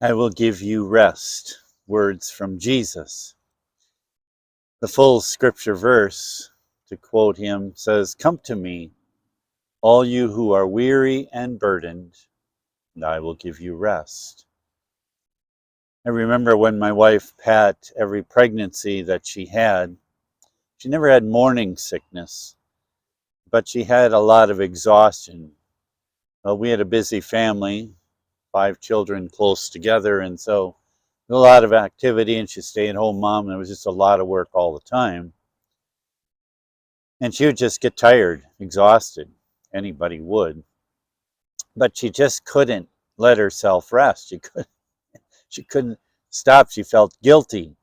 I will give you rest. Words from Jesus. The full scripture verse, to quote him, says, "Come to me, all you who are weary and burdened, and I will give you rest." I remember when my wife, Pat, every pregnancy that she never had morning sickness, but she had a lot of exhaustion. Well, we had a busy family, 5 children close together, and so a lot of activity, and she's a stay-at-home mom, and it was just a lot of work all the time. And she would just get tired, exhausted. Anybody would. But she just couldn't let herself rest. She couldn't stop. She felt guilty.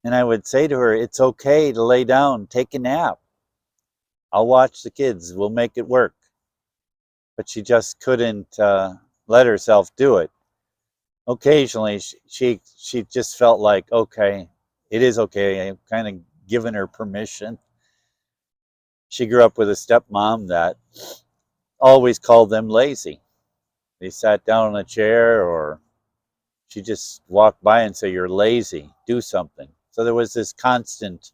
And I would say to her, "It's okay to lay down, take a nap. I'll watch the kids. We'll make it work." But she just couldn't let herself do it. Occasionally, she just felt like, okay, it is okay. I'm kind of giving her permission. She grew up with a stepmom that always called them lazy. They sat down in a chair, or she just walked by and say, "You're lazy, do something." So there was this constant,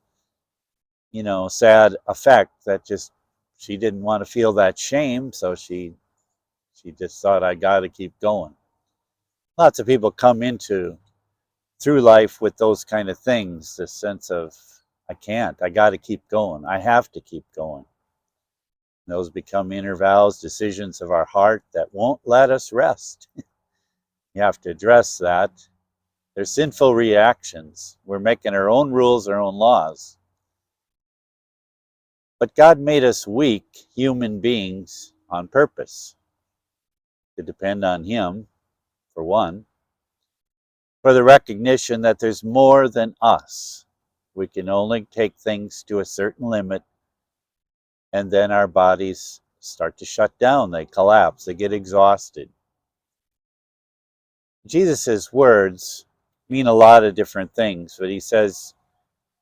sad effect that just, she didn't want to feel that shame, so she just thought, "I got to keep going." Lots of people come into through life with those kind of things, this sense of, I got to keep going, I have to keep going. And those become inner vows, decisions of our heart that won't let us rest. You have to address that. They're sinful reactions. We're making our own rules, our own laws. But God made us weak human beings on purpose, to depend on Him, for one, for the recognition that there's more than us. We can only take things to a certain limit, and then our bodies start to shut down. They collapse. They get exhausted. Jesus' words mean a lot of different things, but He says,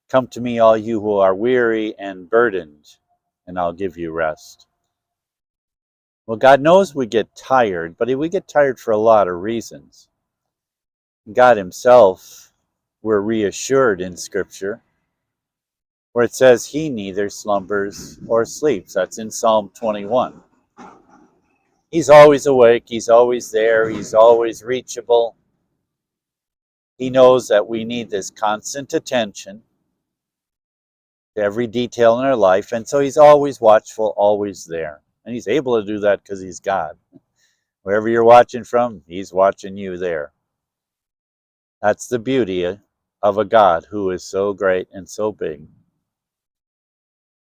"Come to me, all you who are weary and burdened, and I'll give you rest." Well, God knows we get tired, but we get tired for a lot of reasons. God Himself, we're reassured in Scripture, where it says He neither slumbers or sleeps. That's in Psalm 21. He's always awake. He's always there. He's always reachable. He knows that we need this constant attention to every detail in our life, and so He's always watchful, always there. And He's able to do that because He's God. Wherever you're watching from, He's watching you there. That's the beauty of a God who is so great and so big.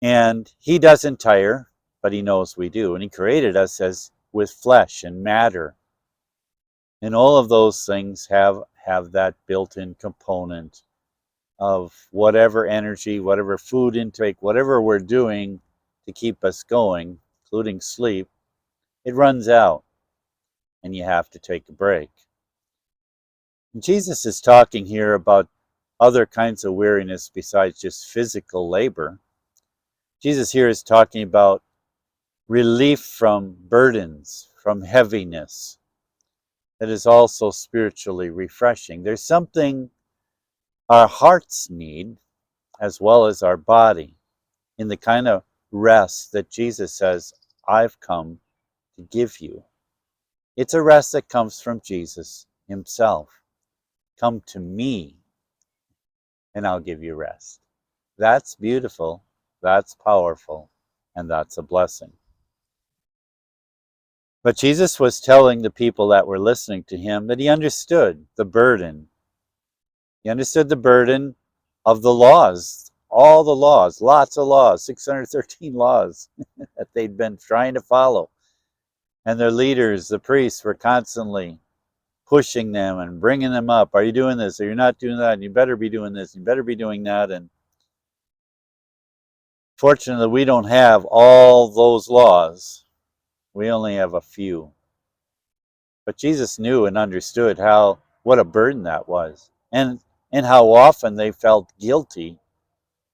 And He doesn't tire, but He knows we do. And He created us as with flesh and matter. And all of those things have that built-in component of whatever energy, whatever food intake, whatever we're doing to keep us going, including sleep, it runs out, and you have to take a break. And Jesus is talking here about other kinds of weariness besides just physical labor. Jesus here is talking about relief from burdens, from heaviness, that is also spiritually refreshing. There's something our hearts need, as well as our body, in the kind of rest that Jesus says, "I've come to give you." It's a rest that comes from Jesus Himself. "Come to me, and I'll give you rest." That's beautiful, that's powerful, and that's a blessing. But Jesus was telling the people that were listening to Him that He understood the burden. He understood the burden of the laws, all the laws, lots of laws, 613 laws that they'd been trying to follow. And their leaders, the priests, were constantly pushing them and bringing them up. "Are you doing this? Are you not doing that? And you better be doing this. You better be doing that." And fortunately, we don't have all those laws. We only have a few. But Jesus knew and understood what a burden that was. And how often they felt guilty,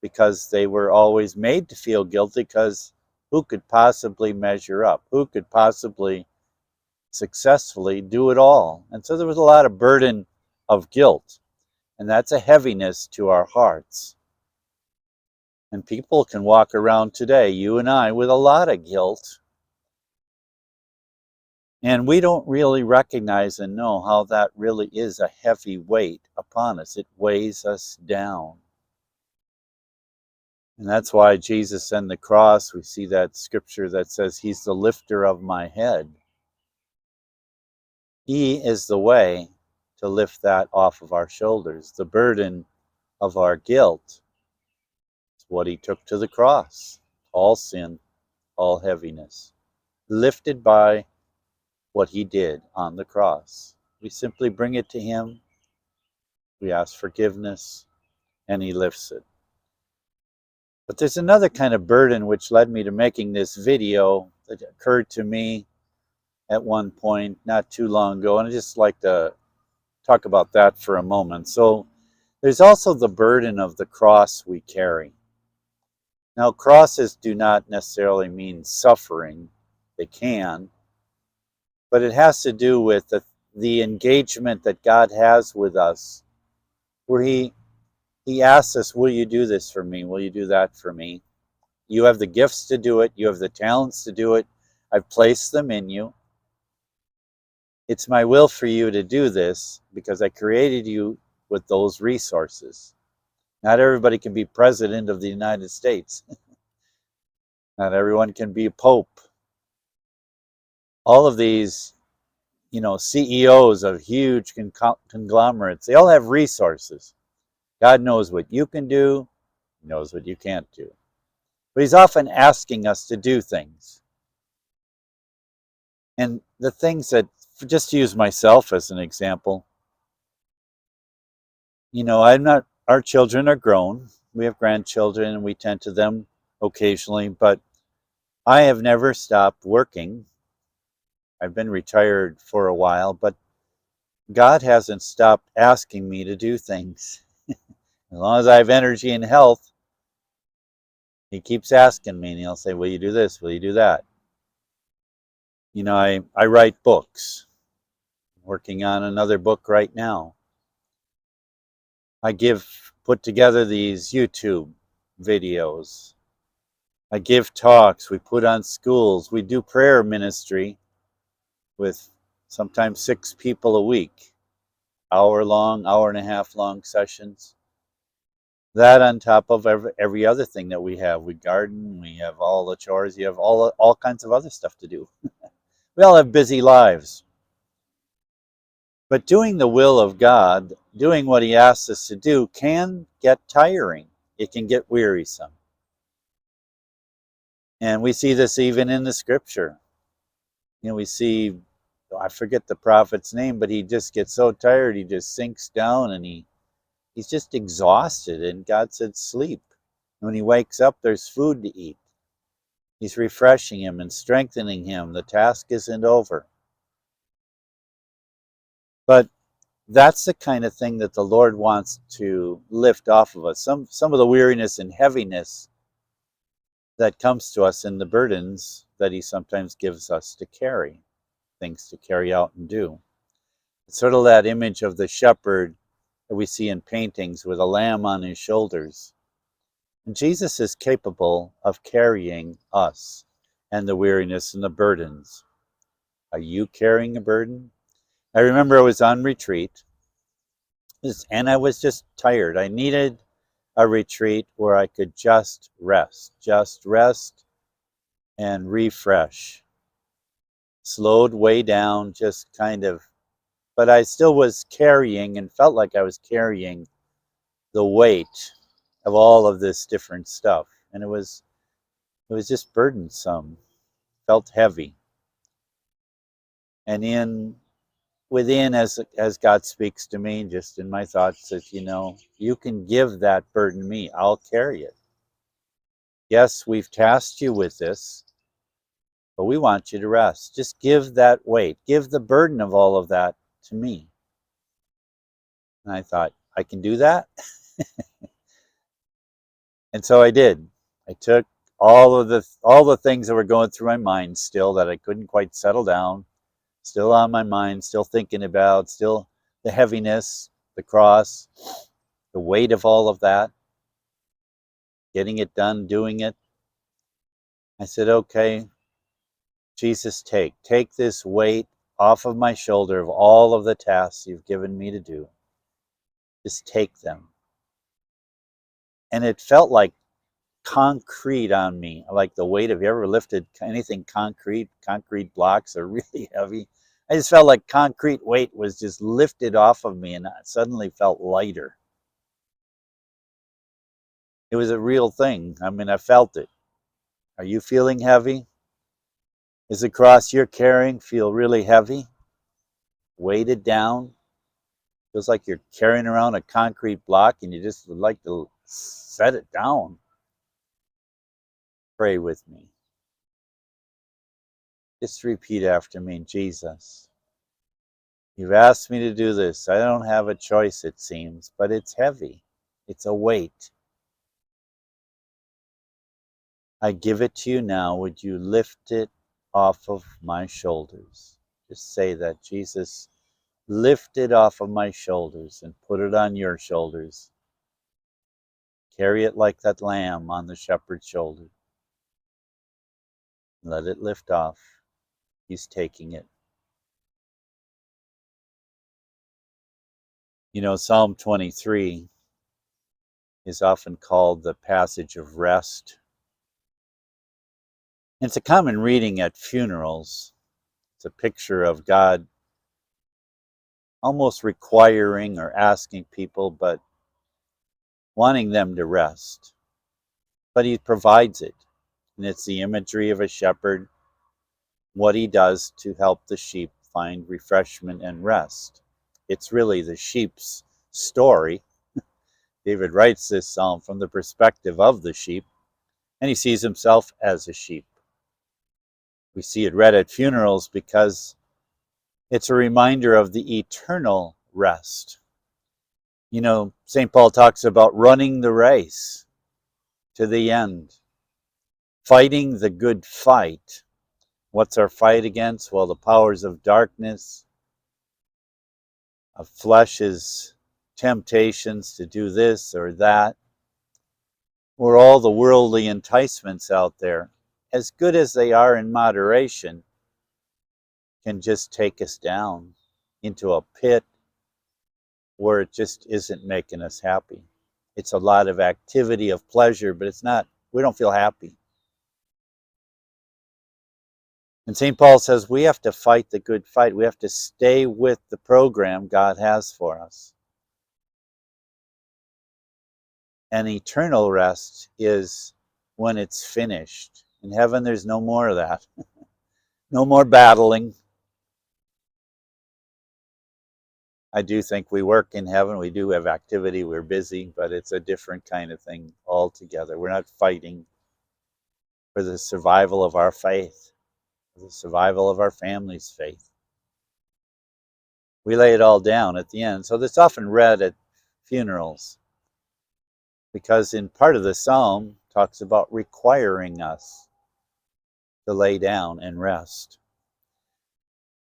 because they were always made to feel guilty, because who could possibly measure up? Who could possibly successfully do it all. And so there was a lot of burden of guilt, and that's a heaviness to our hearts. And people can walk around today, you and I, with a lot of guilt. And we don't really recognize and know how that really is a heavy weight upon us. It weighs us down. And that's why Jesus and the cross, we see that scripture that says he's the lifter of my head. He is the way to lift that off of our shoulders. The burden of our guilt is what he took to the cross. All sin, all heaviness, lifted by what he did on the cross. We simply bring it to him, we ask forgiveness, and he lifts it. But there's another kind of burden which led me to making this video that occurred to me at one point not too long ago, and I'd just like to talk about that for a moment. So there's also the burden of the cross we carry. Now, crosses do not necessarily mean suffering. They can, but it has to do with the engagement that God has with us, where he asks us, will you do this for me? Will you do that for me? You have the gifts to do it. You have the talents to do it. I've placed them in you. It's my will for you to do this because I created you with those resources. Not everybody can be president of the United States. Not everyone can be a pope. All of these, CEOs of huge conglomerates, they all have resources. God knows what you can do, he knows what you can't do. But he's often asking us to do things. And the things that, just to use myself as an example, our children are grown. We have grandchildren and we tend to them occasionally, but I have never stopped working. I've been retired for a while, but God hasn't stopped asking me to do things. As long as I have energy and health, he keeps asking me, and he'll say, will you do this? Will you do that? I write books. I'm working on another book right now. I put together these YouTube videos. I give talks. We put on schools. We do prayer ministry with sometimes 6 people a week. Hour-long, hour-and-a-half-long sessions. That on top of every other thing that we have. We garden, we have all the chores, you have all kinds of other stuff to do. We all have busy lives. But doing the will of God, doing what he asks us to do, can get tiring. It can get wearisome. And we see this even in the scripture. We see, I forget the prophet's name, but he just gets so tired, he just sinks down and he's just exhausted. And God said, sleep. And when he wakes up, there's food to eat. He's refreshing him and strengthening him. The task isn't over. But that's the kind of thing that the Lord wants to lift off of us. Some of the weariness and heaviness that comes to us in the burdens that he sometimes gives us to carry, things to carry out and do. It's sort of that image of the shepherd that we see in paintings with a lamb on his shoulders. And Jesus is capable of carrying us and the weariness and the burdens. Are you carrying a burden? I remember I was on retreat, and I was just tired. I needed a retreat where I could just rest and refresh. Slowed way down, just kind of, but I still was carrying and felt like I was carrying the weight of all of this different stuff. And it was just burdensome, felt heavy. And within, as God speaks to me, just in my thoughts, says, you can give that burden to me. I'll carry it. Yes, we've tasked you with this, but we want you to rest. Just give that weight. Give the burden of all of that to me. And I thought, I can do that? And so I did. I took all the things that were going through my mind still that I couldn't quite settle down. still on my mind, still thinking about, still the heaviness, the cross, the weight of all of that, getting it done, doing it. I said, okay, Jesus, take this weight off of my shoulder of all of the tasks you've given me to do. Just take them. And it felt like concrete on me, like the weight. Have you ever lifted anything concrete? Concrete blocks are really heavy. I just felt like concrete weight was just lifted off of me, and I suddenly felt lighter. It was a real thing. I mean, I felt it. Are you feeling heavy? Is the cross you're carrying feel really heavy? Weighted down? Feels like you're carrying around a concrete block and you just would like to set it down. Pray with me. Just repeat after me, Jesus. You've asked me to do this. I don't have a choice, it seems, but it's heavy. It's a weight. I give it to you now. Would you lift it off of my shoulders? Just say that, Jesus, lift it off of my shoulders and put it on your shoulders. Carry it like that lamb on the shepherd's shoulder. Let it lift off. He's taking it. You know, Psalm 23 is often called the passage of rest. It's a common reading at funerals. It's a picture of God almost requiring or asking people, but wanting them to rest. But he provides it. And it's the imagery of a shepherd, what he does to help the sheep find refreshment and rest. It's really the sheep's story. David writes this psalm from the perspective of the sheep, and he sees himself as a sheep. We see it read at funerals because it's a reminder of the eternal rest. You know, St. Paul talks about running the race to the end, fighting the good fight. What's our fight against? Well, the powers of darkness, of flesh's temptations to do this or that, or all the worldly enticements out there, as good as they are in moderation, can just take us down into a pit where it just isn't making us happy. It's a lot of activity of pleasure, but it's not, we don't feel happy. And St. Paul says we have to fight the good fight. We have to stay with the program God has for us. And eternal rest is when it's finished. In heaven, there's no more of that. No more battling. I do think we work in heaven. We do have activity. We're busy, but it's a different kind of thing altogether. We're not fighting for the survival of our faith, for the survival of our family's faith. We lay it all down at the end. So that's often read at funerals because in part of the psalm talks about requiring us to lay down and rest.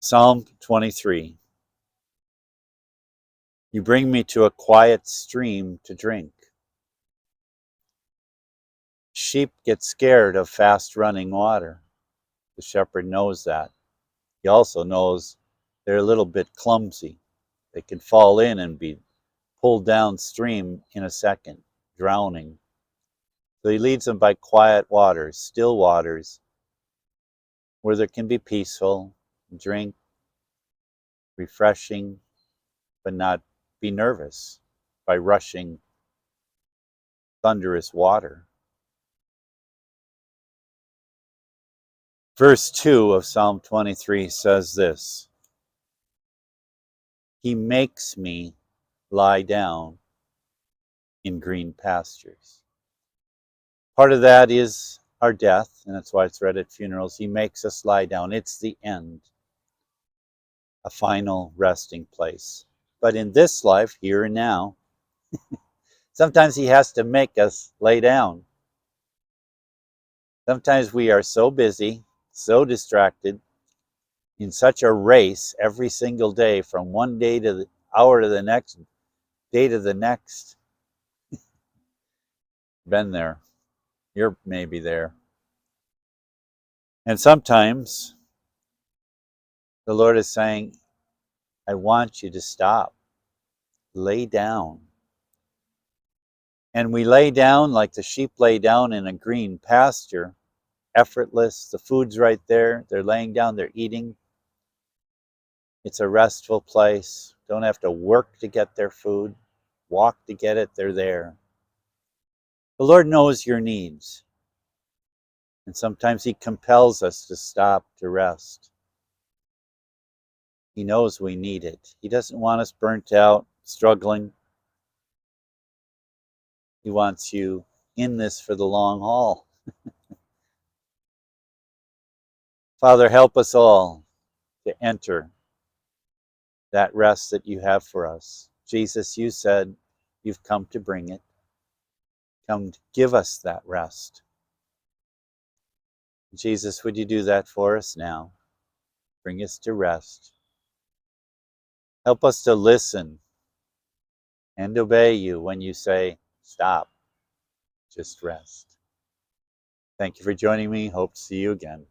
Psalm 23. You bring me to a quiet stream to drink. Sheep get scared of fast running water. The shepherd knows that. He also knows they're a little bit clumsy. They can fall in and be pulled downstream in a second, drowning. So he leads them by quiet waters, still waters, where there can be peaceful, drink, refreshing, but not be nervous by rushing thunderous water. Verse 2 of Psalm 23 says this: He makes me lie down in green pastures. Part of that is our death, and that's why it's read at funerals. He makes us lie down. It's the end, a final resting place. But in this life, here and now, sometimes he has to make us lay down. Sometimes we are so busy, so distracted, in such a race every single day, from one day to the hour to the next, day to the next. Been there. You're maybe there. And sometimes the Lord is saying, I want you to stop. Lay down. And we lay down like the sheep lay down in a green pasture, effortless. The food's right there. They're laying down, they're eating. It's a restful place. Don't have to work to get their food, walk to get it. They're there. The Lord knows your needs. And sometimes He compels us to stop to rest. He knows we need it. He doesn't want us burnt out, struggling. He wants you in this for the long haul. Father, help us all to enter that rest that you have for us. Jesus, you said you've come to bring it. Come to give us that rest. Jesus, would you do that for us now? Bring us to rest. Help us to listen and obey you when you say, stop, just rest. Thank you for joining me. Hope to see you again.